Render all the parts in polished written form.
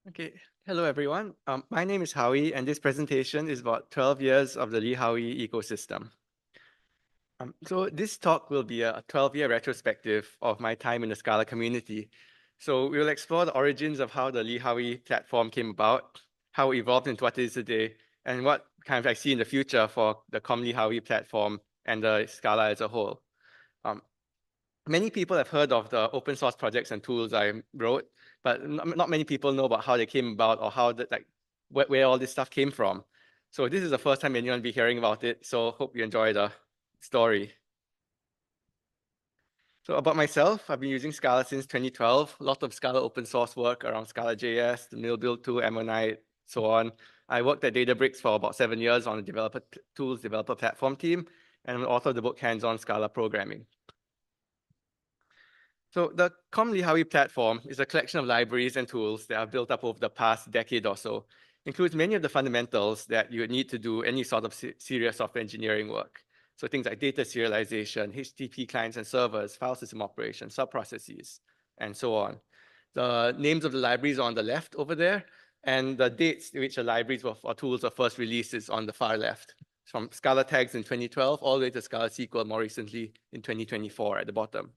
Okay, hello everyone. My name is Howie, and this presentation is about 12 years of the Li Haoyi ecosystem. So this talk will be a 12-year retrospective of my time in the Scala community. So we will explore the origins of how the Li Haoyi platform came about, how it evolved into what it is today, and what kind of I see in the future for the Li Haoyi platform and the Scala as a whole. Um, Many people have heard of the open source projects and tools I wrote, but not many people know about how they came about or how where all this stuff came from. So this is the first time anyone will be hearing about it. So hope you enjoy the story. So about myself, I've been using Scala since 2012. A lot of Scala open source work around Scala JS, the mill build tool, Ammonite, so on. I worked at Databricks for about 7 years on the developer tools developer platform team, and I'm author of the book Hands-on Scala Programming. So the Li Haoyi platform is a collection of libraries and tools that have built up over the past decade or so. Includes many of the fundamentals that you would need to do any sort of serious software engineering work. So things like data serialization, HTTP clients and servers, file system operation, subprocesses, and so on. The names of the libraries are on the left over there, and the dates to which the libraries or tools were first released is on the far left. From Scala tags in 2012 all the way to Scala SQL more recently in 2024 at the bottom.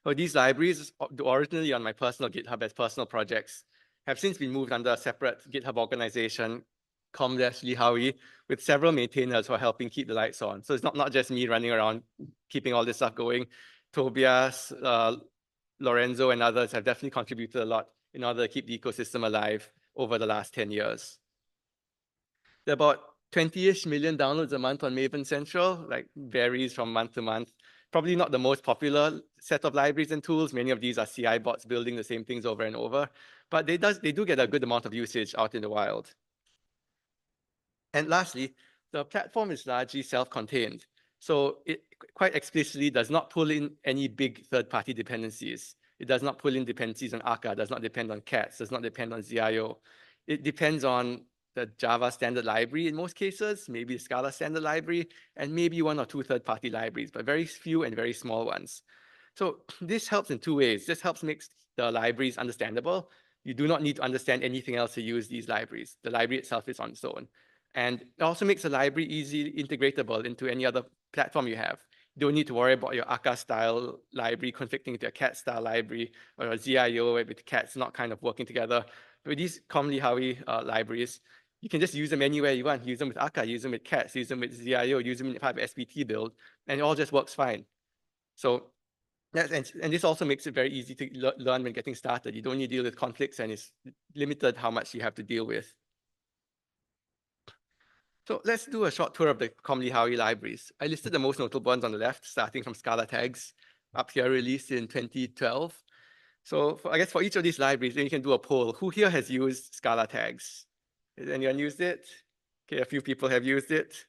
So these libraries, originally on my personal GitHub as personal projects, have since been moved under a separate GitHub organization, com-Li Haoyi, with several maintainers who are helping keep the lights on. So it's not just me running around keeping all this stuff going. Tobias, Lorenzo, and others have definitely contributed a lot in order to keep the ecosystem alive over the last 10 years. There are about 20-ish million downloads a month on Maven Central, like varies from month to month. Probably not the most popular set of libraries and tools. Many of these are CI bots building the same things over and over, but they do get a good amount of usage out in the wild. And lastly, the platform is largely self-contained. So it quite explicitly does not pull in any big third-party dependencies. It does not pull in dependencies on Akka, does not depend on cats, does not depend on ZIO. It depends on the Java standard library in most cases, maybe the Scala standard library, and maybe one or two third-party libraries, but very few and very small ones. So this helps in two ways. This helps make the libraries understandable. You do not need to understand anything else to use these libraries. The library itself is on its own. And it also makes the library easily integratable into any other platform you have. You don't need to worry about your Akka style library conflicting with your cat style library or a ZIO with cats not kind of working together. With these Li Haoyi libraries, you can just use them anywhere you want. Use them with Akka, use them with cats, use them with ZIO, use them in a SBT build, and it all just works fine. So and this also makes it very easy to learn when getting started. You don't need to deal with conflicts, and it's limited how much you have to deal with. So let's do a short tour of the Li Haoyi libraries. I listed the most notable ones on the left, starting from Scala tags, up here released in 2012. So I guess for each of these libraries, then you can do a poll. Who here has used Scala tags? Has anyone used it? Okay, a few people have used it.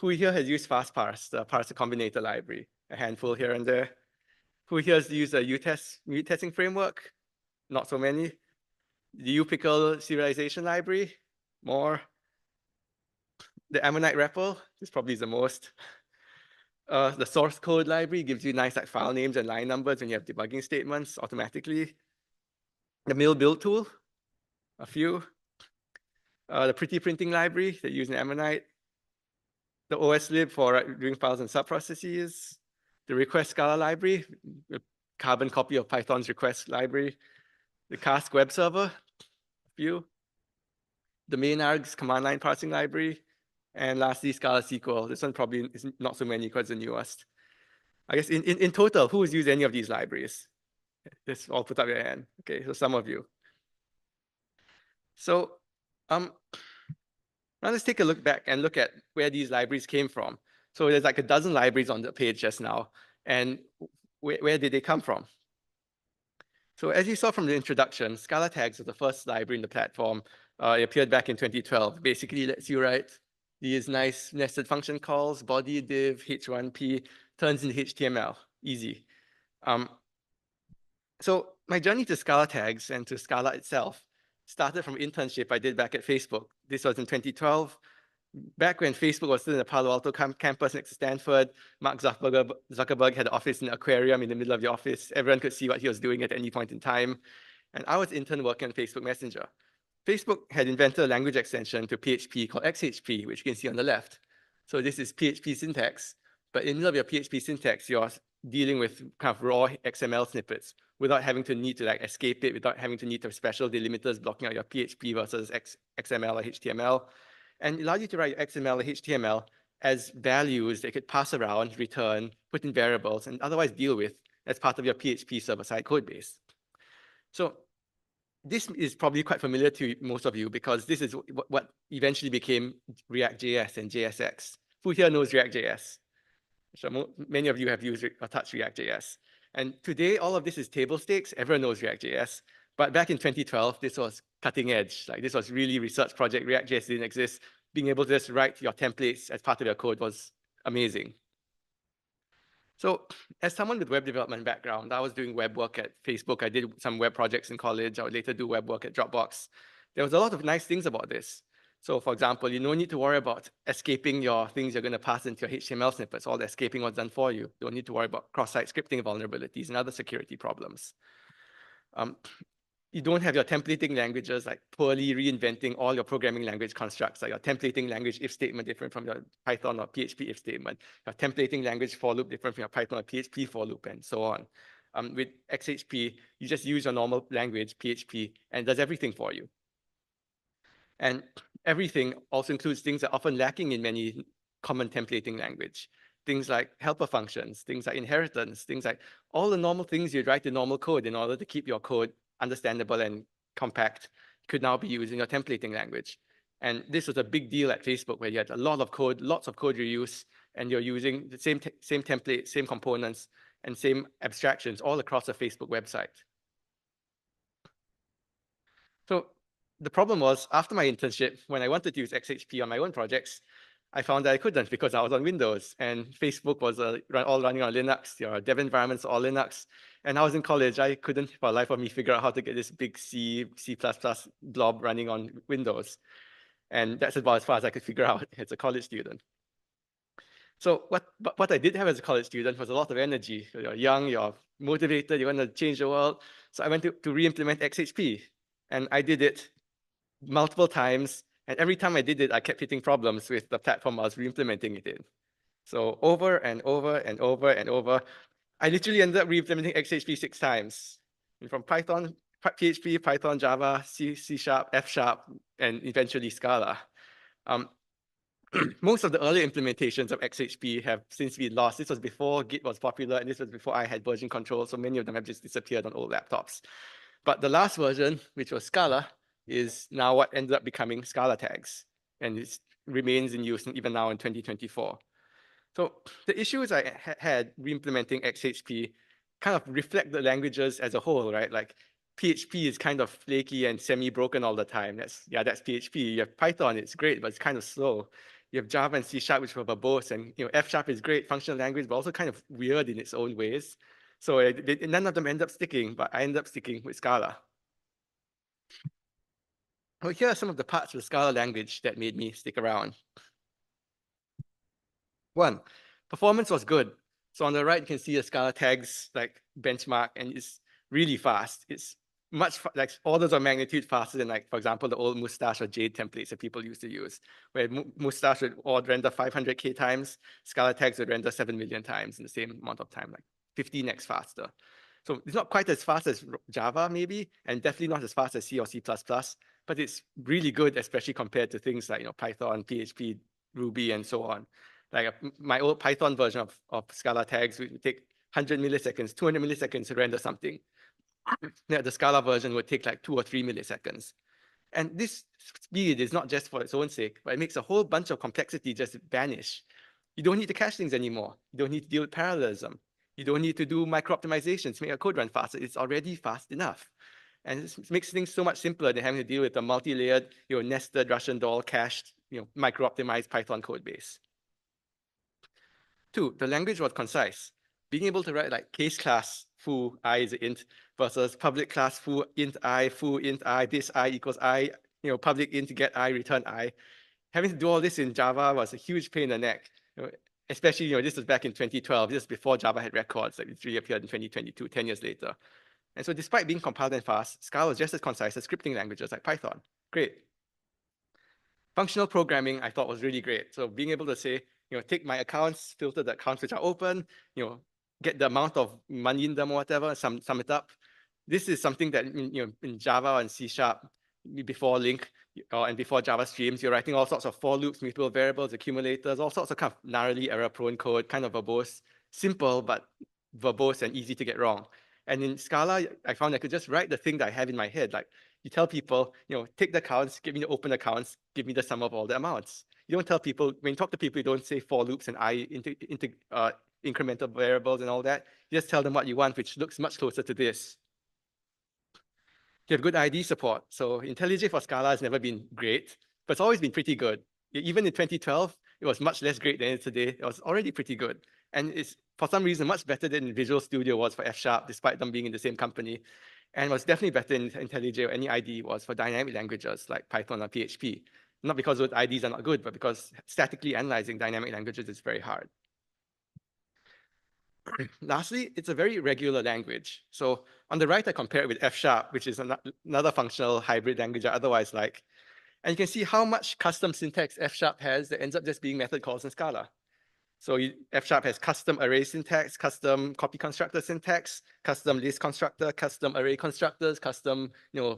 Who here has used FastParse, the parser combinator library? A handful here and there. Who here has used a unit testing framework? Not so many. The uPickle serialization library? More. The Ammonite REPL, this probably is the most. The source code library gives you nice file names and line numbers when you have debugging statements automatically. The mill build tool, a few. The pretty printing library that use an Ammonite. The OSLib for doing files and subprocesses. The request Scala library, a carbon copy of Python's request library. The Cask web server, a few. The main.arg's command line parsing library. And lastly, Scala SQL. This one probably is not so many because it's the newest. I guess in total, who has used any of these libraries? Just all put up your hand. Okay, so some of you. So now let's take a look back and look at where these libraries came from. So there's like a dozen libraries on the page just now. And where did they come from? So as you saw from the introduction, Scala tags was the first library in the platform. It appeared back in 2012. Basically lets you write these nice nested function calls, body div, h1p, turns into HTML, easy. So my journey to Scala tags and to Scala itself started from an internship I did back at Facebook. This was in 2012. Back when Facebook was still in the Palo Alto campus next to Stanford, Mark Zuckerberg had an office in an aquarium in the middle of the office. Everyone could see what he was doing at any point in time. And I was intern working on Facebook Messenger. Facebook had invented a language extension to PHP called XHP, which you can see on the left. So this is PHP syntax, but in the middle of your PHP syntax, you're dealing with kind of raw XML snippets without having to need to like escape it, without having to need to have special delimiters blocking out your PHP versus XML or HTML. And it allowed you to write XML or HTML as values that could pass around, return, put in variables, and otherwise deal with as part of your PHP server-side code base. So this is probably quite familiar to most of you because this is what eventually became React.js and JSX. Who here knows React.js? So many of you have used or touched React.js. And today, all of this is table stakes. Everyone knows React.js. But back in 2012, this was cutting edge. Like this was really research project. React.js didn't exist. Being able to just write your templates as part of your code was amazing. So as someone with web development background, I was doing web work at Facebook. I did some web projects in college. I would later do web work at Dropbox. There was a lot of nice things about this. So for example, you no need to worry about escaping your things you're going to pass into your HTML snippets. All the escaping was done for you. You don't need to worry about cross-site scripting vulnerabilities and other security problems. You don't have your templating languages like poorly reinventing all your programming language constructs, like your templating language if statement different from your Python or PHP if statement, your templating language for loop different from your Python or PHP for loop, and so on. With XHP, you just use your normal language, PHP, and it does everything for you. And everything also includes things that are often lacking in many common templating language. Things like helper functions, things like inheritance, things like all the normal things you'd write in normal code in order to keep your code understandable and compact could now be used in your templating language. And this was a big deal at Facebook where you had a lot of code, lots of code reuse, and you're using the same template, same components, and same abstractions all across a Facebook website. So the problem was after my internship, when I wanted to use XHP on my own projects, I found that I couldn't because I was on Windows and Facebook was all running on Linux. Your dev environments all Linux. And I was in college. I couldn't, for the life of me, figure out how to get this big C++ blob running on Windows. And that's about as far as I could figure out as a college student. So what I did have as a college student was a lot of energy. You're young, you're motivated, you want to change the world. So I went to re-implement XHP. And I did it multiple times. And every time I did it, I kept hitting problems with the platform I was re-implementing it in. So over and over and over and over, I literally ended up re-implementing XHP 6 times. From Python, PHP, Python, Java, C#, F#, and eventually Scala. Most of the early implementations of XHP have since been lost. This was before Git was popular, and this was before I had version control, so many of them have just disappeared on old laptops. But the last version, which was Scala, is now what ended up becoming Scala tags, and it remains in use even now in 2024. So the issues I had re-implementing XHP kind of reflect the languages as a whole, right? Like PHP is kind of flaky and semi-broken all the time. That's PHP. You have Python, it's great, but it's kind of slow. You have Java and C#, which are verbose, and F# is great functional language, but also kind of weird in its own ways. So none of them end up sticking, but I end up sticking with Scala. Well, here are some of the parts of the Scala language that made me stick around. One, performance was good. So on the right, you can see the Scala tags like benchmark, and it's really fast. It's much like orders of magnitude faster than like, for example, the old Mustache or Jade templates that people used to use, where Mustache would render 500K times, Scala tags would render 7 million times in the same amount of time, like 15x faster. So it's not quite as fast as Java maybe, and definitely not as fast as C or C++, but it's really good, especially compared to things like Python, PHP, Ruby, and so on. Like my old Python version of Scala tags would take 100 milliseconds, 200 milliseconds to render something. The Scala version would take like 2 or 3 milliseconds. And this speed is not just for its own sake, but it makes a whole bunch of complexity just vanish. You don't need to cache things anymore. You don't need to deal with parallelism. You don't need to do micro-optimizations to make your code run faster. It's already fast enough. And this makes things so much simpler than having to deal with a multi-layered, nested Russian doll cached, micro-optimized Python code base. Two, the language was concise. Being able to write like case class foo I is an int versus public class foo int I, this I equals I, public int get I, return I. Having to do all this in Java was a huge pain in the neck. Especially, this was back in 2012. This was before Java had records, like it really appeared in 2022, 10 years later. And so despite being compiled and fast, Scala was just as concise as scripting languages like Python. Great. Functional programming I thought was really great. So being able to say, take my accounts, filter the accounts which are open, get the amount of money in them or whatever, sum it up. This is something that in Java and C Sharp, before LINQ and before Java Streams, you're writing all sorts of for loops, mutable variables, accumulators, all sorts of kind of narrowly error-prone code, kind of verbose, simple but verbose and easy to get wrong. And in Scala, I found I could just write the thing that I have in my head. Like you tell people, take the accounts, give me the open accounts, give me the sum of all the amounts. You don't tell people, when you talk to people, you don't say for loops and incremental variables and all that. You just tell them what you want, which looks much closer to this. You have good ID support. So IntelliJ for Scala has never been great, but it's always been pretty good. Even in 2012, it was much less great than it is today. It was already pretty good. And it's, for some reason, much better than Visual Studio was for F#, despite them being in the same company. And was definitely better in IntelliJ or any IDE was for dynamic languages like Python or PHP. Not because those IDEs are not good, but because statically analyzing dynamic languages is very hard. Lastly, it's a very regular language. So on the right, I compare it with F#, which is another functional hybrid language I otherwise like. And you can see how much custom syntax F# has that ends up just being method calls in Scala. So F# has custom array syntax, custom copy constructor syntax, custom list constructor, custom array constructors, custom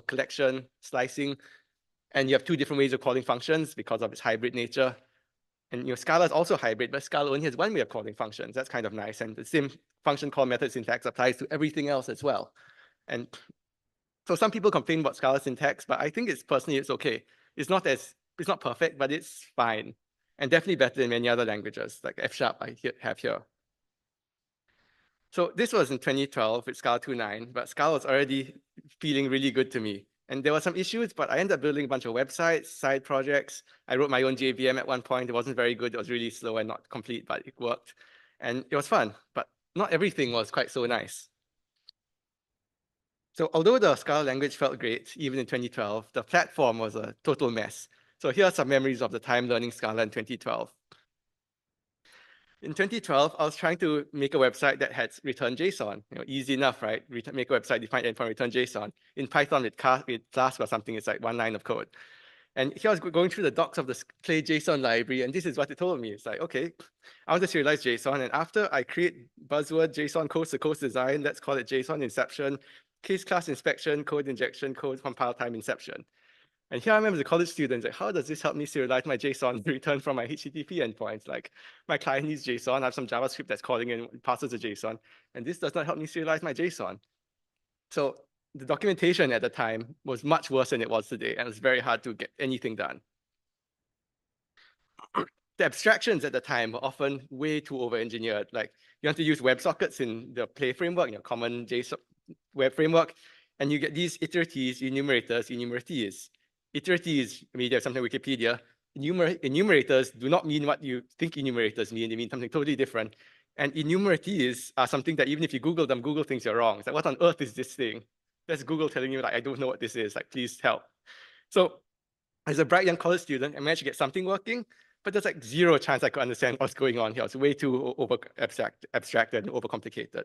collection, slicing. And you have two different ways of calling functions because of its hybrid nature. And Scala is also hybrid, but Scala only has one way of calling functions. That's kind of nice. And the same function call method syntax applies to everything else as well. And so some people complain about Scala syntax, but I think personally it's okay. It's not perfect, but it's fine. And definitely better than many other languages like F# I have here. So this was in 2012 with Scala 2.9, but Scala was already feeling really good to me. And there were some issues, but I ended up building a bunch of websites, side projects. I wrote my own JVM at one point. It wasn't very good. It was really slow and not complete, but it worked. And it was fun, but not everything was quite so nice. So although the Scala language felt great, even in 2012, the platform was a total mess. So here are some memories of the time learning Scala in 2012. In 2012, I was trying to make a website that had return JSON. Easy enough, right? Make a website, define endpoint, return JSON. In Python, with Flask or something, it's like one line of code. And here I was going through the docs of the Clay JSON library, and this is what it told me. It's like, okay, I want to serialize JSON, and after I create buzzword JSON coast-to-coast design, let's call it JSON inception, case class inspection, code injection, code compile time inception. And here I remember as a college student, like, how does this help me serialize my JSON return from my HTTP endpoints? Like, my client needs JSON, I have some JavaScript that's calling in, passes the JSON, and this does not help me serialize my JSON. So the documentation at the time was much worse than it was today, and it was very hard to get anything done. The abstractions at the time were often way too over-engineered. Like, you want to use WebSockets in the Play framework, common JSON web framework, and you get these iteratees, enumerators, enumeratees. Iteratees, I mean, there's something Wikipedia. Enumerators do not mean what you think enumerators mean. They mean something totally different. And enumeratees are something that even if you Google them, Google thinks you're wrong. It's like, what on earth is this thing? That's Google telling you, like, I don't know what this is. Like, please help. So as a bright young college student, I managed to get something working, but there's like zero chance I could understand what's going on here. It's way too abstracted and overcomplicated.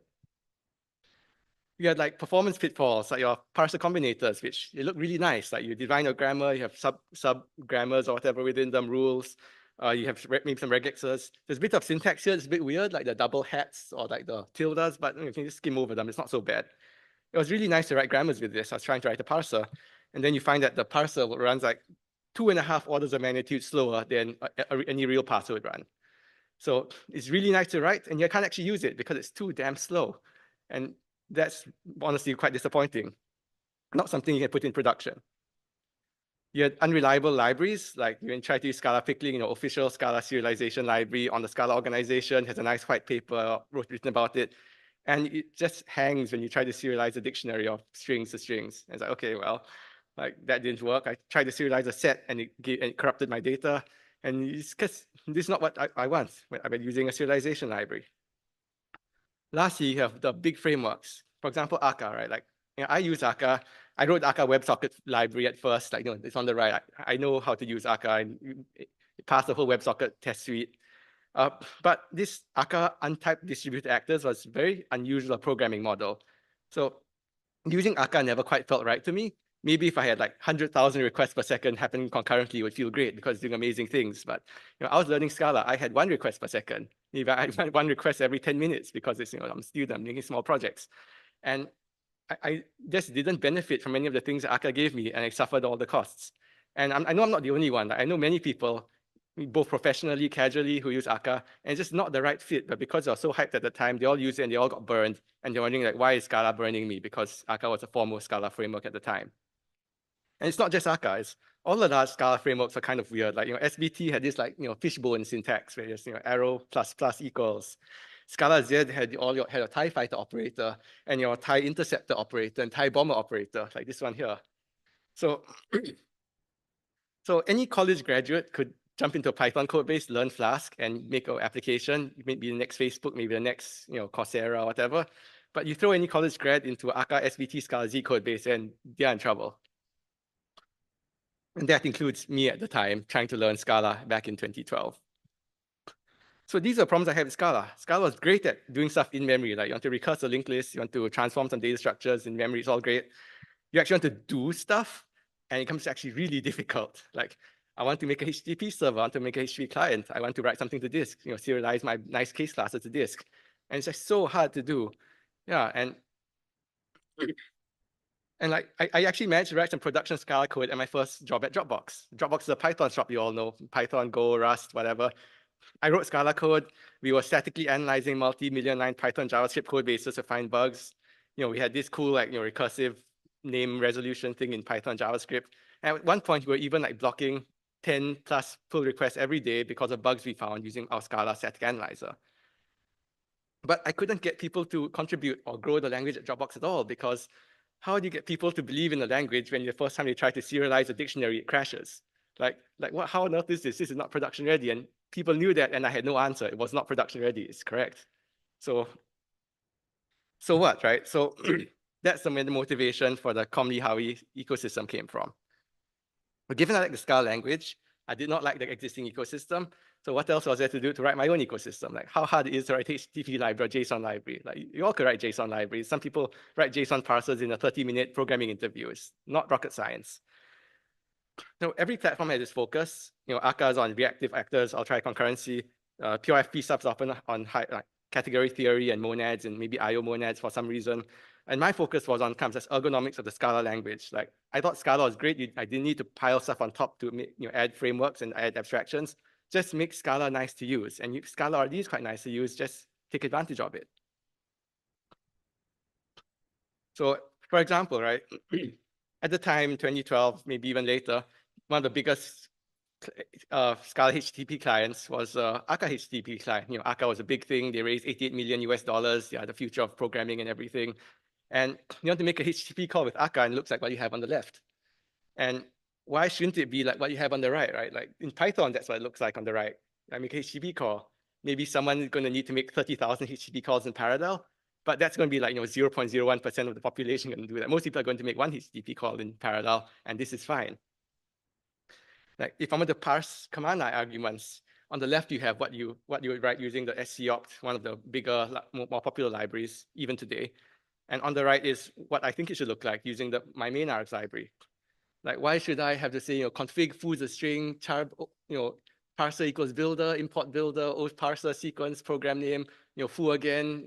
You had like performance pitfalls, like your parser combinators, which they look really nice. Like you define your grammar, you have sub grammars or whatever within them, rules. You have maybe some regexes. There's a bit of syntax here. It's a bit weird, like the double hats or like the tildes, but you can just skim over them. It's not so bad. It was really nice to write grammars with this. I was trying to write a parser, and then you find that the parser runs like 2.5 orders of magnitude slower than any real parser would run. So it's really nice to write, and you can't actually use it because it's too damn slow. And that's honestly quite disappointing. Not something you can put in production. You had unreliable libraries, like you can try to use Scala Pickling, official Scala serialization library on the Scala organization, has a nice white paper written about it. And it just hangs when you try to serialize a dictionary of strings to strings. And it's like, okay, well, like that didn't work. I tried to serialize a set and it corrupted my data. And it's because this is not what I want when I've been using a serialization library. Lastly, you have the big frameworks. For example, Akka, right? Like, I use Akka. I wrote Akka WebSocket library at first. Like, it's on the right. I know how to use Akka, and it passed the whole WebSocket test suite. But this Akka untyped distributed actors was very unusual programming model. So using Akka never quite felt right to me. Maybe if I had like 100,000 requests per second happening concurrently, it would feel great because it's doing amazing things. But I was learning Scala. I had one request per second. Maybe I had one request every 10 minutes because it's, I'm a student, I'm making small projects. And I just didn't benefit from any of the things that Akka gave me, and I suffered all the costs. And I know I'm not the only one. I know many people, both professionally, casually, who use Akka, and it's just not the right fit. But because they were so hyped at the time, they all used it and they all got burned. And they're wondering, like, why is Scala burning me? Because Akka was the foremost Scala framework at the time. And it's not just Akka, it's all the large Scala frameworks are kind of weird. Like, SBT had this like, fishbone syntax where it's, arrow plus plus equals. Scala Z had had a TIE fighter operator and your TIE interceptor operator and TIE bomber operator, like this one here. So, so any college graduate could jump into a Python code base, learn Flask, and make an application, maybe the next Facebook, maybe the next, Coursera, whatever. But you throw any college grad into Akka, SBT, Scala Z code base, and they're in trouble. And that includes me at the time trying to learn Scala back in 2012. So these are problems I have with Scala. Scala is great at doing stuff in memory. Like you want to recurse a linked list, you want to transform some data structures in memory, it's all great. You actually want to do stuff, and it becomes actually really difficult. Like I want to make a HTTP server, I want to make a HTTP client, I want to write something to disk, serialize my nice case classes to disk. And it's just so hard to do. Yeah, and like I actually managed to write some production Scala code at my first job at Dropbox. Dropbox is a Python shop, you all know, Python, Go, Rust, whatever. I wrote Scala code. We were statically analyzing multi-million line Python JavaScript code bases to find bugs. We had this cool like recursive name resolution thing in Python JavaScript. And at one point, we were even like blocking 10 plus pull requests every day because of bugs we found using our Scala static analyzer. But I couldn't get people to contribute or grow the language at Dropbox at all because how do you get people to believe in the language when the first time they try to serialize a dictionary, it crashes? Like what? How on earth is this? This is not production ready. And people knew that, and I had no answer. It was not production ready. It's correct. So what, right? So that's the main motivation for the Li Haoyi ecosystem came from. But given I like the Scala language, I did not like the existing ecosystem. So what else was there to do to write my own ecosystem? Like how hard it is to write HTTP library, JSON library. Like you all could write JSON libraries. Some people write JSON parsers in a 30-minute programming interview. It's not rocket science. So every platform has its focus. Akka is on reactive actors. I'll try concurrency. POFP stuff is often on category theory and monads and maybe IO monads for some reason. And my focus was on kind of ergonomics of the Scala language. Like I thought Scala was great. I didn't need to pile stuff on top to make, add frameworks and add abstractions. Just make Scala nice to use. And Scala already is quite nice to use. Just take advantage of it. So for example, right, at the time, 2012, maybe even later, one of the biggest Scala HTTP clients was Akka HTTP client. Akka was a big thing. They raised 88 million US dollars. They are the future of programming and everything. And you want to make a HTTP call with Akka, and it looks like what you have on the left. And why shouldn't it be like what you have on the right, right? Like in Python, that's what it looks like on the right. I make a HTTP call. Maybe someone is going to need to make 30,000 HTTP calls in parallel, but that's going to be like 0.01% of the population going to do that. Most people are going to make one HTTP call in parallel, and this is fine. Like if I'm going to parse command line arguments, on the left you have what you would write using the scopt, one of the bigger, more popular libraries even today. And on the right is what I think it should look like using my main args library. Like why should I have to say config foo's a string, char, parser equals builder, import builder, old parser sequence, program name, foo again,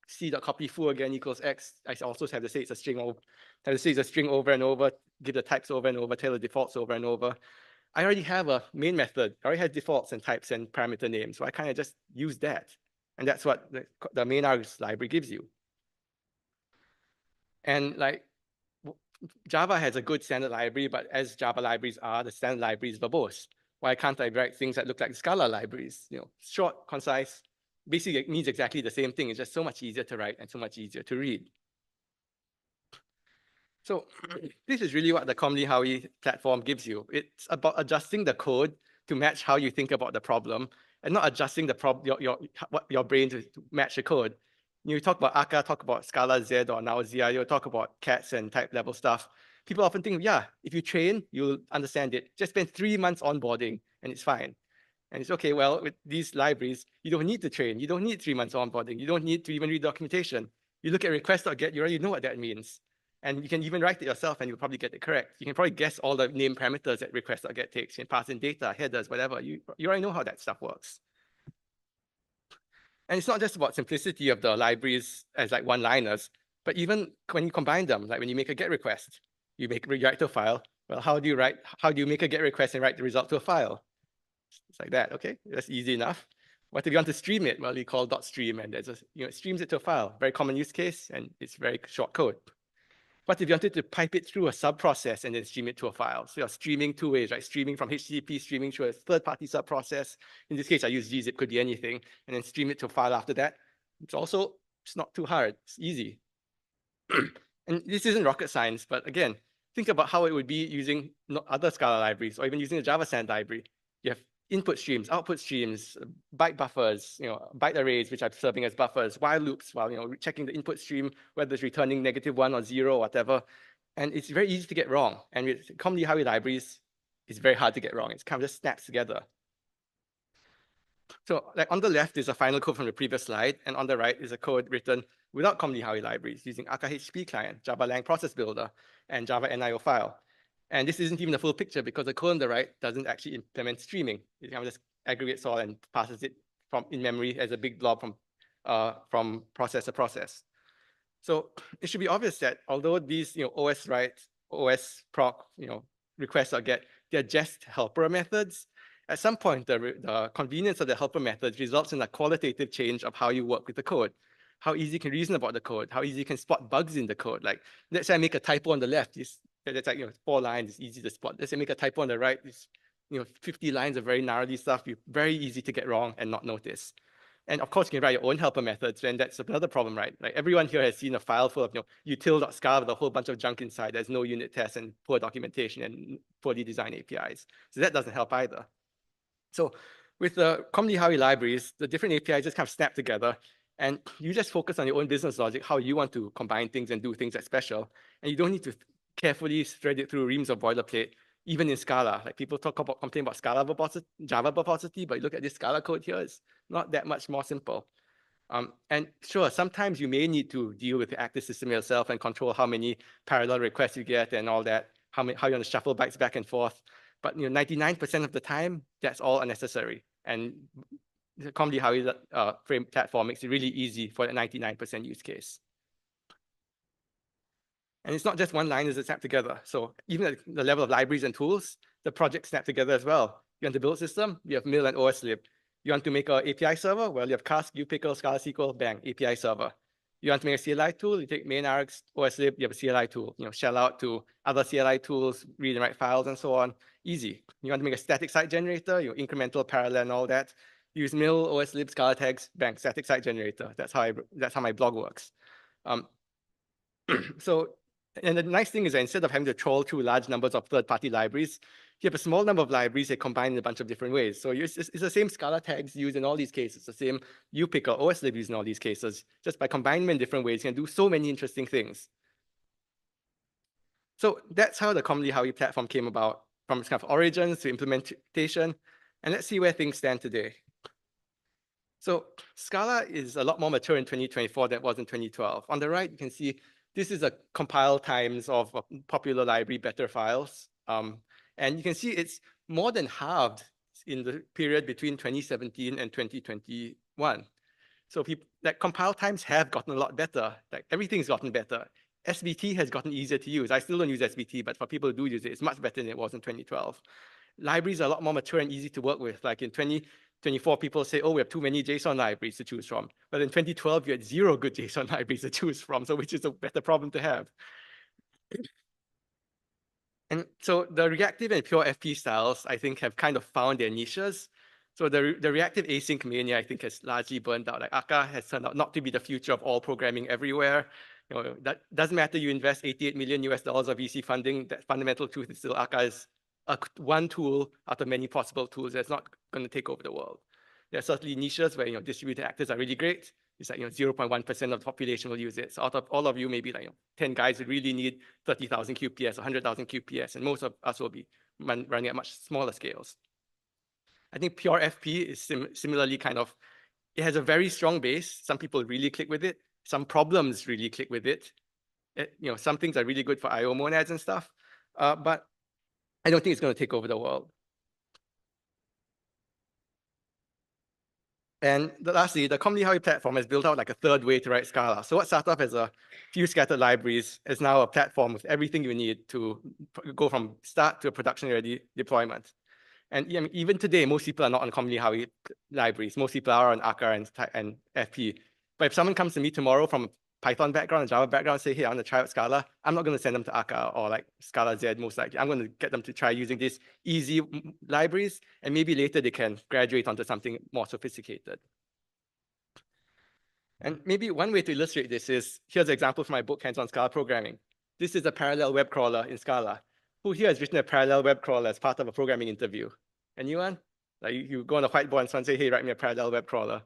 c.copy foo again equals x. I also have to say it's a string over and over, give the types over and over, tell the defaults over and over. I already have a main method. I already have defaults and types and parameter names. So I kind of just use that. And that's what the main args library gives you. And like Java has a good standard library, but as Java libraries are, the standard library is verbose. Why can't I write things that look like Scala libraries? Short, concise, basically it means exactly the same thing. It's just so much easier to write and so much easier to read. So this is really what the Li Haoyi platform gives you. It's about adjusting the code to match how you think about the problem, and not adjusting your brain to match the code. You talk about Akka, talk about Scala Z or now ZIO, talk about cats and type level stuff. People often think, yeah, if you train, you'll understand it. Just spend 3 months onboarding and it's fine. And it's okay, well, with these libraries, you don't need to train. You don't need 3 months onboarding. You don't need to even read documentation. You look at request.get, you already know what that means. And you can even write it yourself and you'll probably get it correct. You can probably guess all the name parameters that request.get takes. You can pass in data, headers, whatever. You already know how that stuff works. And it's not just about simplicity of the libraries as like one-liners, but even when you combine them, like when you make a GET request, you write to a file. Well, how do you make a GET request and write the result to a file? It's like that, okay? That's easy enough. What if you want to stream it? Well, you call .stream and there's it streams it to a file. Very common use case, and it's very short code. What if you wanted to pipe it through a sub-process and then stream it to a file? So you're streaming two ways, right? Streaming from HTTP, streaming through a third-party sub-process. In this case, I use gzip, could be anything, and then stream it to a file after that. It's not too hard. It's easy. And this isn't rocket science, but again, think about how it would be using other Scala libraries or even using a JavaSand library. You have input streams, output streams, byte buffers, byte arrays, which are serving as buffers, while loops, while checking the input stream, whether it's returning -1 or 0 or whatever. And it's very easy to get wrong. And with common Li Haoyi libraries, it's very hard to get wrong. It's kind of just snaps together. So like on the left is a final code from the previous slide, and on the right is a code written without common Li Haoyi libraries using Akka HTTP client, Java Lang process builder, and Java NIO file. And this isn't even a full picture because the code on the right doesn't actually implement streaming. It kind of just aggregates all and passes it from in memory as a big blob from process to process. So it should be obvious that although these OS write, OS proc, request or get, they're just helper methods. At some point, the convenience of the helper methods results in a qualitative change of how you work with the code. How easy you can reason about the code, how easy you can spot bugs in the code. Like, let's say I make a typo on the left, that's like 4 lines, it's easy to spot. Let's say I make a typo on the right, it's 50 lines of very gnarly stuff, very easy to get wrong and not notice. And of course, you can write your own helper methods, and that's another problem, right? Like everyone here has seen a file full of util.scala with a whole bunch of junk inside. There's no unit tests and poor documentation and poorly designed APIs. So that doesn't help either. So with the common Li Haoyi libraries, the different APIs just kind of snap together, and you just focus on your own business logic, how you want to combine things and do things that's special. And you don't need to carefully thread it through reams of boilerplate, even in Scala. Like people complain about Scala verbosity, Java verbosity, but you look at this Scala code here, it's not that much more simple. And sure, sometimes you may need to deal with the active system yourself and control how many parallel requests you get and all that, how you want to shuffle bytes back and forth. But 99% of the time, that's all unnecessary. And the common Li Haoyi frame platform makes it really easy for that 99% use case. And it's not just one line as it snap together. So even at the level of libraries and tools, the projects snap together as well. You want to build a system, you have mil and OSLib. You want to make an API server? Well, you have Cask, uPickle, Scala SQL, bang, API server. You want to make a CLI tool? You take main args, OSLib, you have a CLI tool. Shell out to other CLI tools, read and write files, and so on. Easy. You want to make a static site generator? Incremental, parallel, and all that. Use mil, OSLib, Scala tags, bang, static site generator. That's how my blog works. And the nice thing is that instead of having to troll through large numbers of third-party libraries, you have a small number of libraries that combine in a bunch of different ways. So it's the same Scala tags used in all these cases, the same uPickle, OSLib used in all these cases. Just by combining them in different ways, you can do so many interesting things. So that's how the common Li Haoyi platform came about, from its kind of origins to implementation. And let's see where things stand today. So Scala is a lot more mature in 2024 than it was in 2012. On the right, you can see this is a compile times of a popular library, better files. And you can see it's more than halved in the period between 2017 and 2021. So compile times have gotten a lot better. Like everything's gotten better. SVT has gotten easier to use. I still don't use SVT, but for people who do use it, it's much better than it was in 2012. Libraries are a lot more mature and easy to work with. Like in 2024, people say, oh, we have too many JSON libraries to choose from. But in 2012, you had 0 good JSON libraries to choose from, so which is a better problem to have. And so the reactive and pure FP styles, I think, have kind of found their niches. So the reactive async mania, I think, has largely burned out. Like Akka has turned out not to be the future of all programming everywhere. That doesn't matter. You invest $88 million of VC funding. That fundamental truth is still Akka is one tool out of many possible tools that's not going to take over the world. There are certainly niches where distributed actors are really great. It's like 0.1% of the population will use it. So out of all of you, maybe like 10 guys who really need 30,000 QPS, 100,000 QPS, and most of us will be running at much smaller scales. I think pure FP is similarly it has a very strong base. Some people really click with it. Some problems really click with it. Some things are really good for I/O monads and stuff, but I don't think it's going to take over the world. And lastly, the Li Haoyi platform has built out like a third way to write Scala. So what started off as a few scattered libraries is now a platform with everything you need to go from start to a production-ready deployment. And even today, most people are not on Li Haoyi libraries. Most people are on Akka and FP. But if someone comes to me tomorrow from a Python background and Java background and say, hey, I want to try out Scala, I'm not going to send them to Akka or like Scala Z most likely. I'm going to get them to try using these easy libraries, and maybe later they can graduate onto something more sophisticated. And maybe one way to illustrate this is, here's an example from my book, Hands-on Scala Programming. This is a parallel web crawler in Scala. Who here has written a parallel web crawler as part of a programming interview? Anyone? Like you go on a whiteboard and someone say, hey, write me a parallel web crawler.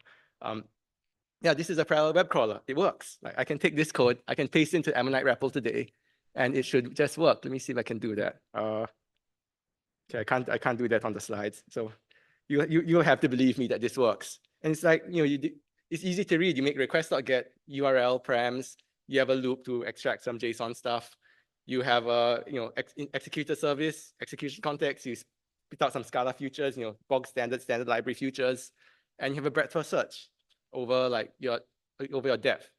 Yeah, this is a parallel web crawler. It works. Like I can take this code, I can paste it into Ammonite REPL today, and it should just work. Let me see if I can do that. Okay, I can't do that on the slides. So you have to believe me that this works. And it's like, it's easy to read. You make request.get URL params. You have a loop to extract some JSON stuff. You have a executor service, execution context. You spit out some Scala features, bog standard library features, and you have a breadth first search over your depth.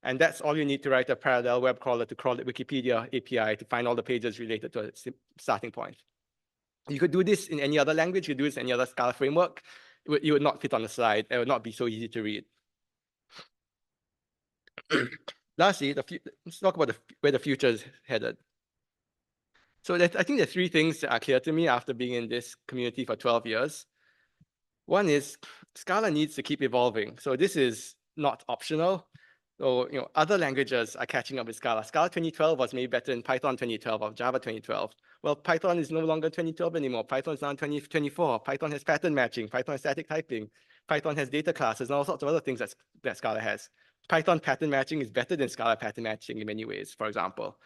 And that's all you need to write a parallel web crawler to crawl the Wikipedia API to find all the pages related to a starting point. You could do this in any other language. You could do this in any other Scala framework. You would not fit on the slide. It would not be so easy to read. Lastly, let's talk about where the future is headed. So I think there are three things that are clear to me after being in this community for 12 years. One is Scala needs to keep evolving. So this is not optional. So other languages are catching up with Scala. Scala 2012 was maybe better than Python 2012 or Java 2012. Well, Python is no longer 2012 anymore. Python is now 2024. Python has pattern matching. Python has static typing. Python has data classes and all sorts of other things that Scala has. Python pattern matching is better than Scala pattern matching in many ways, for example.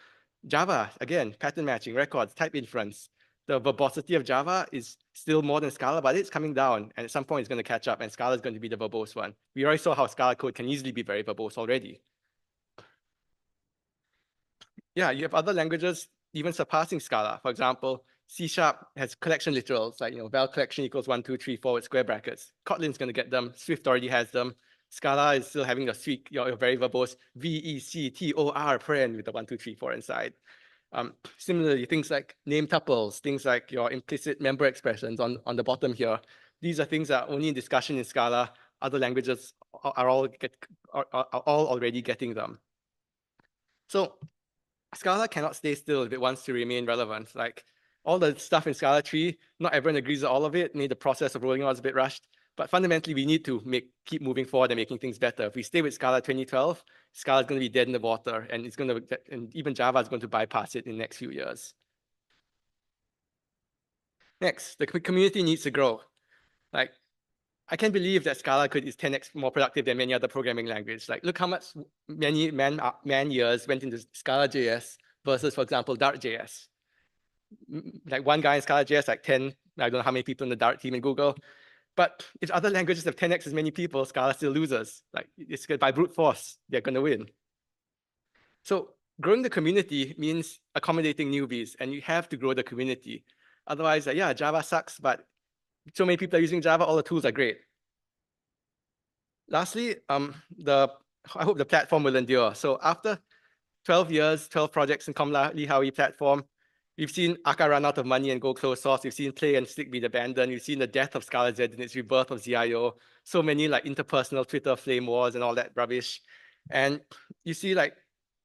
Java, again, pattern matching, records, type inference. The verbosity of Java is still more than Scala, but it's coming down. And at some point, it's going to catch up, and Scala is going to be the verbose one. We already saw how Scala code can easily be very verbose already. Yeah, you have other languages even surpassing Scala. For example, C# has collection literals, like val collection equals 1, 2, 3, 4 with square brackets. Kotlin's going to get them. Swift already has them. Scala is still having a sweet, your very verbose VECTOR paren with the 1, 2, 3, 4 inside. Similarly, things like name tuples, things like your implicit member expressions on the bottom here. These are things that are only in discussion in Scala. Other languages are all already getting them. So Scala cannot stay still if it wants to remain relevant. Like all the stuff in Scala 3, not everyone agrees with all of it. Maybe the process of rolling out is a bit rushed. But fundamentally, we need to keep moving forward and making things better. If we stay with Scala 2012, Scala is going to be dead in the water, and even Java is going to bypass it in the next few years. Next, the community needs to grow. Like, I can't believe that Scala is 10x more productive than many other programming languages. Like, look how much many man years went into Scala.js versus, for example, Dart.js. Like one guy in Scala.js, like 10, I don't know how many people in the Dart team in Google. But if other languages have 10x as many people, Scala still loses. Like it's by brute force, they're going to win. So growing the community means accommodating newbies, and you have to grow the community. Otherwise, yeah, Java sucks, but so many people are using Java, all the tools are great. Lastly, I hope the platform will endure. So after 12 years, 12 projects in Li Haoyi platform, we've seen Akka run out of money and go closed source. We've seen Play and Stick be abandoned. We've seen the death of Scala Z and its rebirth of ZIO. So many like interpersonal Twitter flame wars and all that rubbish. And you see like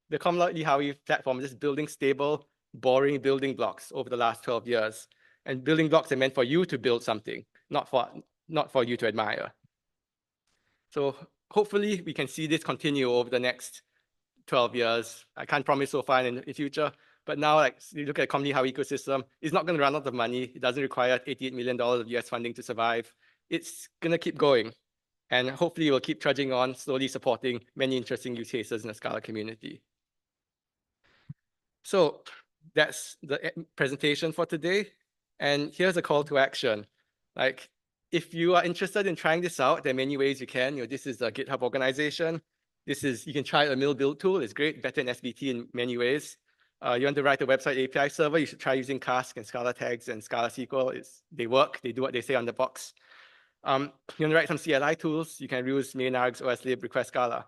the Li Haoyi platform is just building stable, boring building blocks over the last 12 years. And building blocks are meant for you to build something, not for you to admire. So hopefully we can see this continue over the next 12 years. I can't promise so far in the future, but now like you look at the Li Haoyi ecosystem, it's not going to run out of money. It doesn't require $88 million of US funding to survive. It's going to keep going. And hopefully we'll keep trudging on, slowly supporting many interesting use cases in the Scala community. So that's the presentation for today. And here's a call to action. Like, if you are interested in trying this out, there are many ways you can. This is a GitHub organization. This is, you can try a mill build tool. It's great, better than SBT in many ways. You want to write a website API server, you should try using Cask and Scala tags and Scala SQL. They work, they do what they say on the box. You want to write some CLI tools, you can use main args, OSLib, request Scala.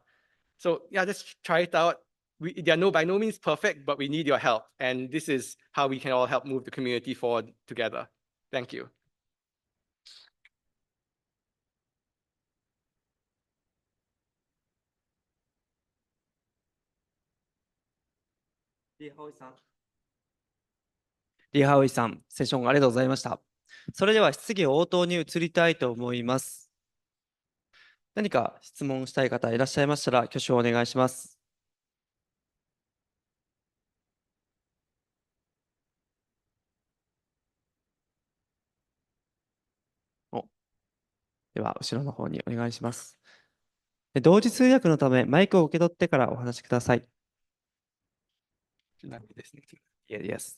So yeah, just try it out. They are by no means perfect, but we need your help. And this is how we can all help move the community forward together. Thank you.リハオイさん。リハオイさん、セッションありがとうございました。それでは質疑応答に移りたいと思います。何か質問したい方いらっしゃいましたら、挙手をお願いします。では、後ろの方にお願いします。同時通訳のため、マイクを受け取ってからお話しください。Yes.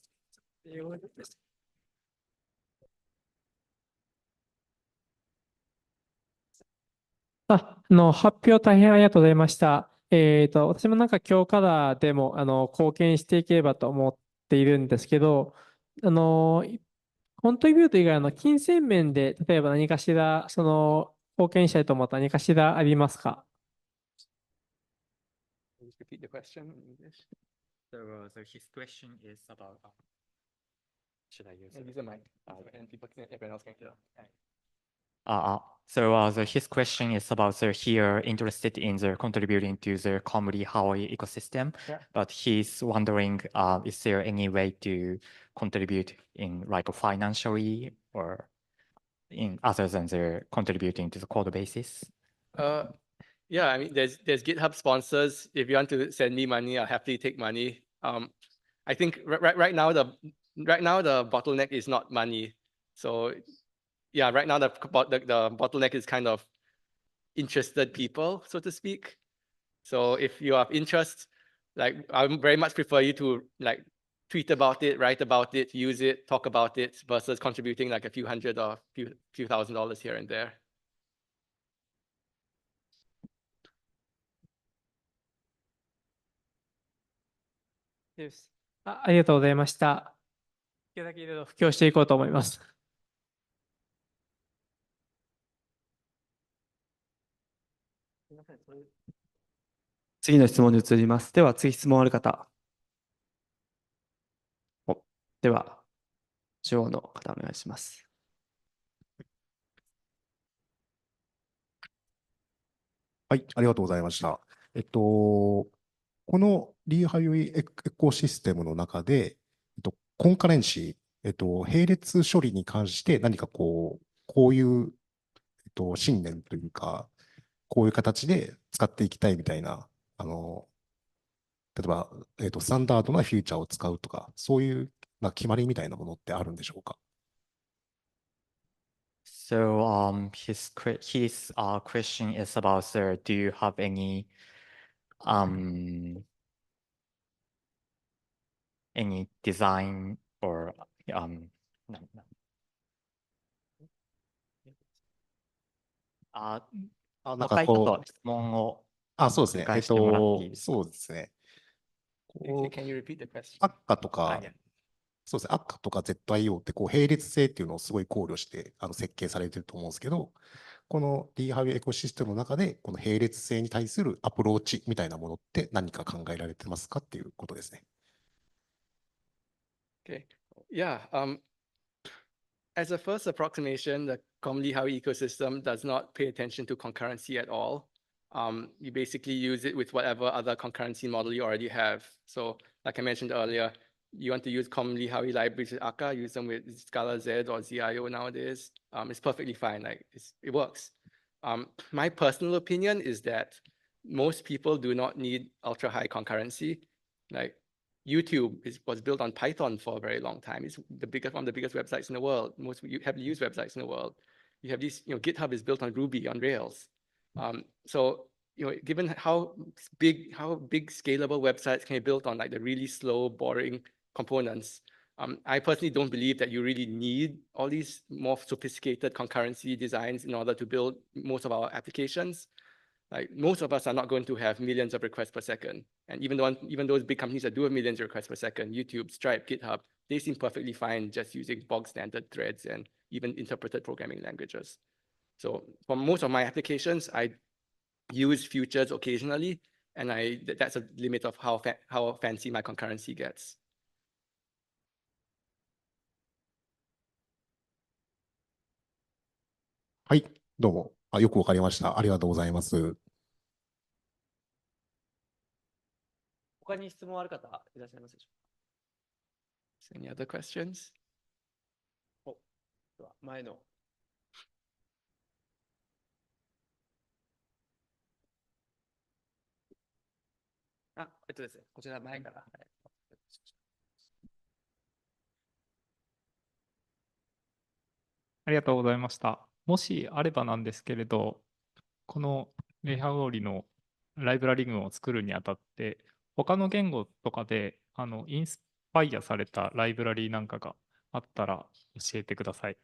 発表大変ありがとうございました。私もなんか今日からでも貢献していければと思っているんですけど、コントリビュート以外の金銭面で例えば何かしら貢献したいと思った何かしらありますか？ Repeat the question in English. So his question is about. Should I use Use the mic, and everyone else can hear. His question is about he interested in the contributing to the Li Haoyi ecosystem, Yeah. but he's wondering, is there any way to contribute in like financially or in other than the contributing to the code basis? Yeah, I mean, there's GitHub sponsors. If you want to send me money, I'll happily take money. I think right now the bottleneck is not money. So yeah, right now the bottleneck is kind of interested people, so to speak. So if you have interest, like I very much prefer you to like tweet about it, write about it, use it, talk about it, versus contributing like a few hundred or few $1,000s here and there. ありがとうございました。できるだけいろいろ布教していこうと思います。次の質問に移ります。では、次質問ある方。では、中央の方お願いします。はい、ありがとうございました。このリーハイウェイエコシステムの中で、コンカレンシー、並列処理に関して何かこういう、信念というか、こういう形で使っていきたいみたいな、例えば、スタンダードなフューチャーを使うとか、そういう決まりみたいなものってあるんでしょうか？ So his question is about do you have any design or なんかこう、質問をそうですね。返してもらっていいですか？そうですね。Can you repeat the question? アッカとか、そうですね。アッカとか ZIO って並列性っていうのをすごい考慮して設計されてると思うんですけど、この D ハイウェイエコシステムの中でこの並列性に対するアプローチみたいなものって何か考えられてますかっていうことですね。Okay. Yeah. As a first approximation, the Li Haoyi ecosystem does not pay attention to concurrency at all. You basically use it with whatever other concurrency model you already have. So like I mentioned earlier, you want to use Li Haoyi libraries with Akka, use them with Scala Z or ZIO nowadays. It's perfectly fine, like it works. My personal opinion is that most people do not need ultra high concurrency. Like YouTube was built on Python for a very long time. It's one of the biggest websites in the world, most heavily used websites in the world. You have these, GitHub is built on Ruby, on Rails. So, given how big scalable websites can be built on like the really slow, boring components, I personally don't believe that you really need all these more sophisticated concurrency designs in order to build most of our applications. Like most of us are not going to have millions of requests per second. And even those big companies that do have millions of requests per second, YouTube, Stripe, GitHub, they seem perfectly fine just using bog standard threads and even interpreted programming languages. So for most of my applications, I use futures occasionally, and that's a limit of how fancy my concurrency gets. はい、どうも。よくわかりました。ありがとうございます。他に質問ある方いらっしゃいますでしょ Any other questions? うか。では前の。ですね、こちら前から。はい、ありがとうございました。もしあればなんですけれど、このレハウリのライブラリ群を作るにあたって、他の言語とかでインスパイアされたライブラリなんかがあったら教えてください。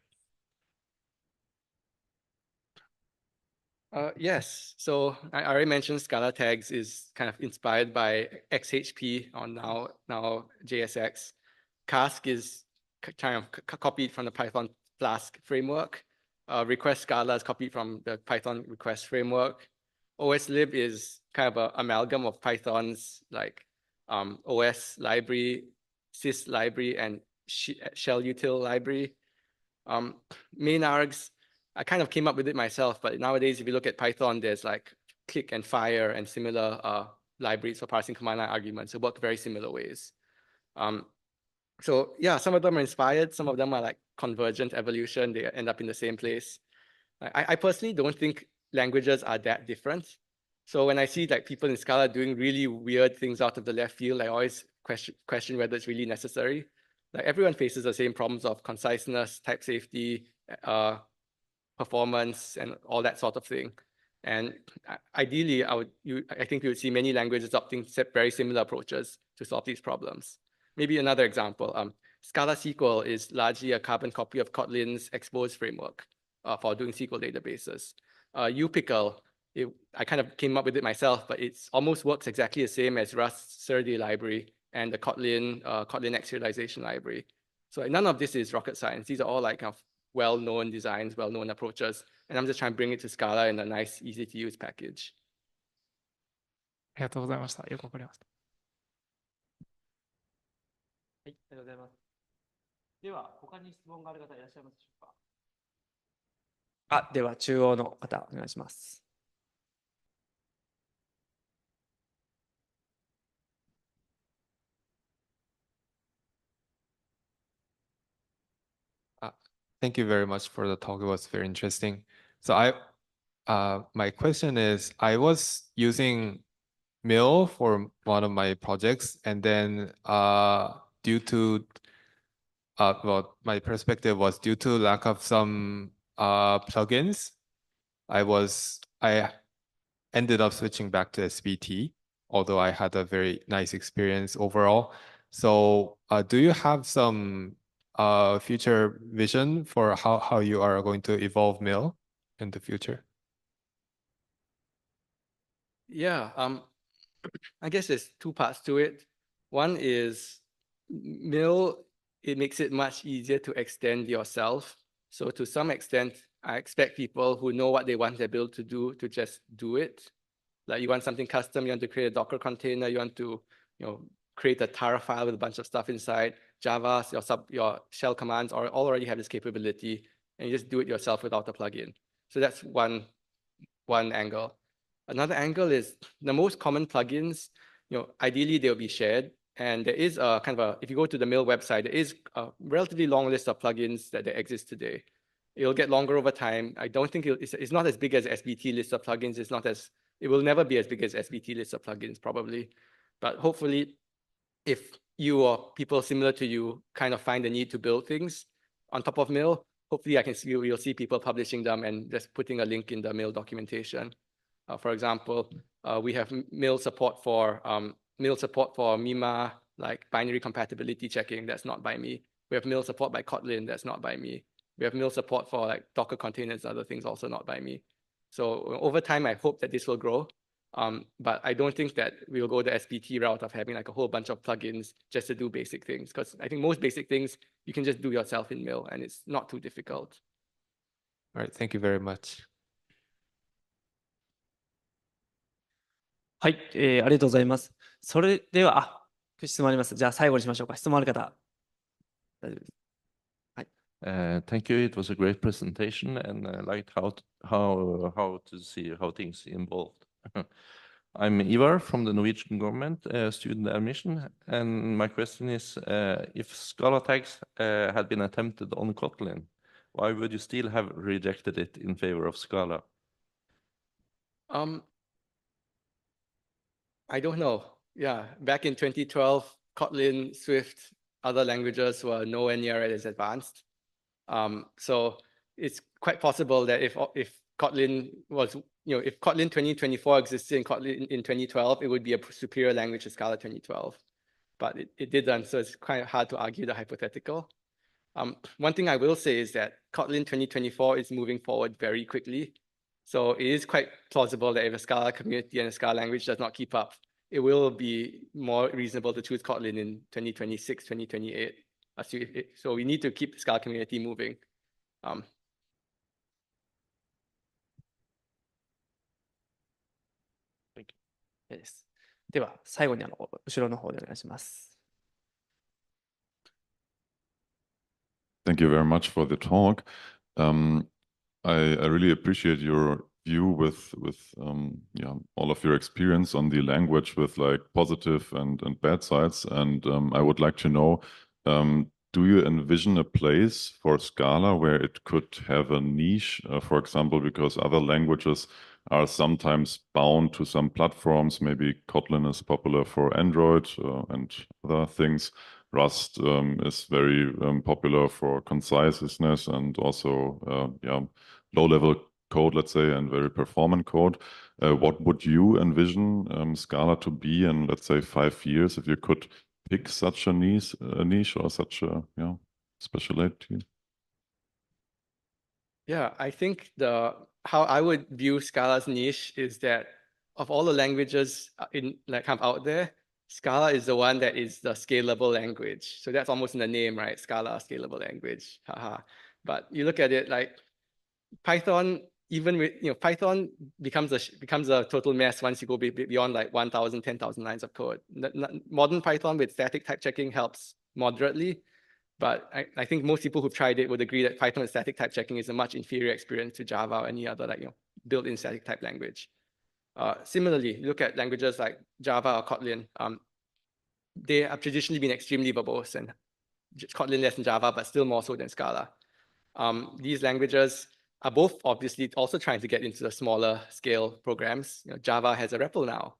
Yes. So I already mentioned Scala tags is kind of inspired by XHP on now JSX. Cask is kind of copied from the Python Flask framework. Request Scala is copied from the Python request framework. OSLib is kind of an amalgam of Python's like OS library, sys library, and shell util library. Main args, I kind of came up with it myself, but nowadays, if you look at Python, there's like click and fire and similar libraries for parsing command line arguments. It work very similar ways. So yeah, some of them are inspired. Some of them are like convergent evolution. They end up in the same place. I personally don't think languages are that different. So when I see like people in Scala doing really weird things out of the left field, I always question whether it's really necessary. Like everyone faces the same problems of conciseness, type safety, performance, and all that sort of thing. And ideally, I think we would see many languages adopting very similar approaches to solve these problems. Maybe another example, Scala SQL is largely a carbon copy of Kotlin's Expose framework for doing SQL databases. uPickle, I kind of came up with it myself, but it almost works exactly the same as Rust's Serde library and the Kotlin X serialization library. So none of this is rocket science. These are all like kind of well-known designs, well-known approaches, and I'm just trying to bring it to Scala in a nice, easy-to-use package. ありがとうございました。よくわかりました。はい、ありがとうございます。では、他に質問がある方いらっしゃいますでしょうか。では、中央の方、お願いします。Thank you very much for the talk. It was very interesting. So my question is, I was using Mill for one of my projects, and then due to well, my perspective was due to lack of some plugins, I ended up switching back to SBT, although I had a very nice experience overall. So do you have some future vision for how you are going to evolve Mill in the future? Yeah, I guess there's two parts to it. One is Mill, it makes it much easier to extend yourself. So to some extent, I expect people who know what they want their build to do to just do it. Like you want something custom, you want to create a Docker container, you want to, create a tar file with a bunch of stuff inside. Java, your shell commands already have this capability, and you just do it yourself without a plugin. So that's one angle. Another angle is the most common plugins, ideally they'll be shared. And there is a kind of if you go to the Mill website, there is a relatively long list of plugins that exist today. It'll get longer over time. I don't think it's not as big as SBT list of plugins. It will never be as big as SBT list of plugins probably. But hopefully, if you or people similar to you kind of find the need to build things on top of Mill, hopefully you'll see people publishing them and just putting a link in the Mill documentation. For example, we have Mill support for MIMA, like binary compatibility checking. That's not by me. We have Mill support by Kotlin. That's not by me. We have Mill support for like Docker containers, other things also not by me. So over time, I hope that this will grow. But I don't think that we'll go the SPT route of having like a whole bunch of plugins just to do basic things, because I think most basic things you can just do yourself in Mill and it's not too difficult. All right, thank you very much. はい、ありがとうございます。それでは、質問あります。じゃあ最後にしましょうか。質問ある方。大丈夫です。Thank you. It was a great presentation, and I liked how to see how things involved. I'm Ivar from the Norwegian government, student admission, and my question is, if Scala tags had been attempted on Kotlin, why would you still have rejected it in favor of Scala? I don't know. Yeah, back in 2012, Kotlin, Swift, other languages were nowhere near as advanced. So it's quite possible that if Kotlin was, if Kotlin 2024 existed in Kotlin in 2012, it would be a superior language to Scala 2012. But it didn't, so it's quite hard to argue the hypothetical. One thing I will say is that Kotlin 2024 is moving forward very quickly. So it is quite plausible that if a Scala community and a Scala language does not keep up, it will be more reasonable to choose Kotlin in 2026, 2028. So we need to keep the Scala community moving. です。では、最後に後ろの方でお願いします。Thank you very much for the talk. I really appreciate your view with yeah, all of your experience on the language with like positive and bad sides. And I would like to know, do you envision a place for Scala where it could have a niche, for example, because other languages are sometimes bound to some platforms? Maybe Kotlin is popular for Android and other things. Rust is very popular for conciseness and also yeah, low-level code, let's say, and very performant code. What would you envision Scala to be in, let's say, 5 years, if you could pick such a niche or such a specialty? Yeah, I think how I would view Scala's niche is that of all the languages out there, Scala is the one that is the scalable language. So that's almost in the name, right? Scala, scalable language. Haha. But you look at it like Python, even with Python becomes a total mess once you go beyond like 1,000, 10,000 lines of code. Modern Python with static type checking helps moderately, but I think most people who've tried it would agree that Python with static type checking is a much inferior experience to Java or any other built-in static type language. Similarly, look at languages like Java or Kotlin. They have traditionally been extremely verbose, and Kotlin less than Java, but still more so than Scala. These languages are both obviously also trying to get into the smaller scale programs. Java has a REPL now.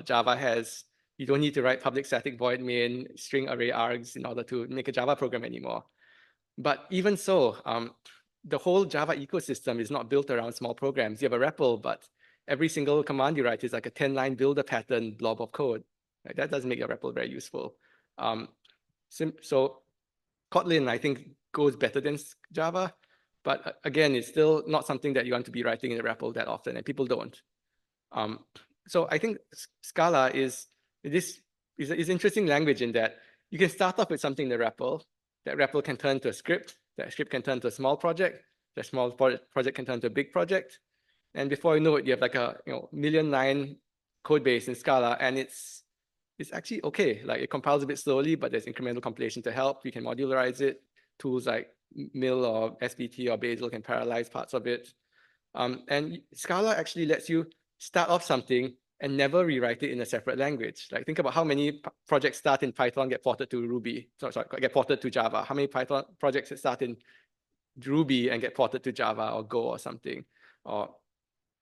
Java has, you don't need to write public static void main string array args in order to make a Java program anymore. But even so, the whole Java ecosystem is not built around small programs. You have a REPL, but every single command you write is like a 10-line builder pattern blob of code. Right? That doesn't make your REPL very useful. So Kotlin, I think, goes better than Java, but again, it's still not something that you want to be writing in a REPL that often, and people don't. So I think Scala is interesting language in that you can start off with something in the REPL. That REPL can turn to a script. That script can turn to a small project. That small project can turn to a big project. And before you know it, you have like a million-line code base in Scala, and it's actually okay. Like it compiles a bit slowly, but there's incremental compilation to help. You can modularize it. Tools like Mill or SPT or Bazel can parallelize parts of it. And Scala actually lets you start off something and never rewrite it in a separate language. Like think about how many projects start in Python get ported to Ruby. Sorry, get ported to Java. How many Python projects that start in Ruby and get ported to Java or Go or something? Or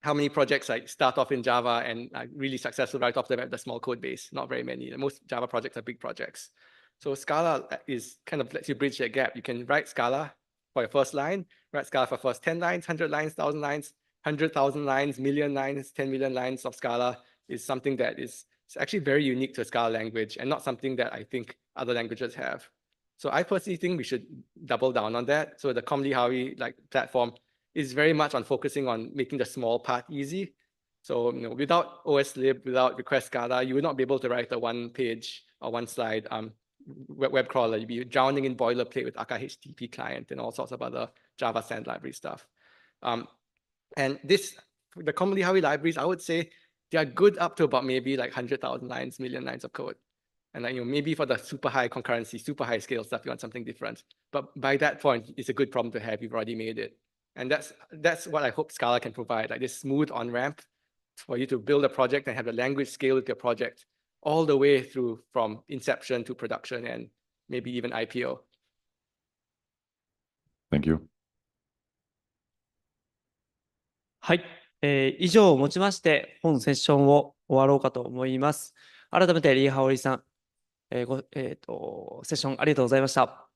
how many projects like start off in Java and are really successful right off the small code base? Not very many. Most Java projects are big projects. So Scala is kind of lets you bridge that gap. You can write Scala for your first line, write Scala for first 10 lines, 100 lines, 1,000 lines, 100,000 lines, million lines, 10 million lines of Scala is something that is actually very unique to a Scala language and not something that I think other languages have. So I personally think we should double down on that. So the Li Haoyi platform is very much on focusing on making the small part easy. So without OSLib, without request Scala, you would not be able to write a one-page or one-slide web crawler. You'd be drowning in boilerplate with Akka HTTP client and all sorts of other Java sand library stuff. And the common Li Haoyi libraries, I would say they are good up to about maybe like 100,000 lines, million lines of code. And maybe for the super high concurrency, super high scale stuff, you want something different. But by that point, it's a good problem to have. You've already made it. And that's what I hope Scala can provide, like this smooth on-ramp for you to build a project and have the language scale with your project all the way through from inception to production and maybe even IPO. Thank you. はい、以上をもちまして本セッションを終わろうかと思います。改めてリー・ハオリさん、セッションありがとうございました。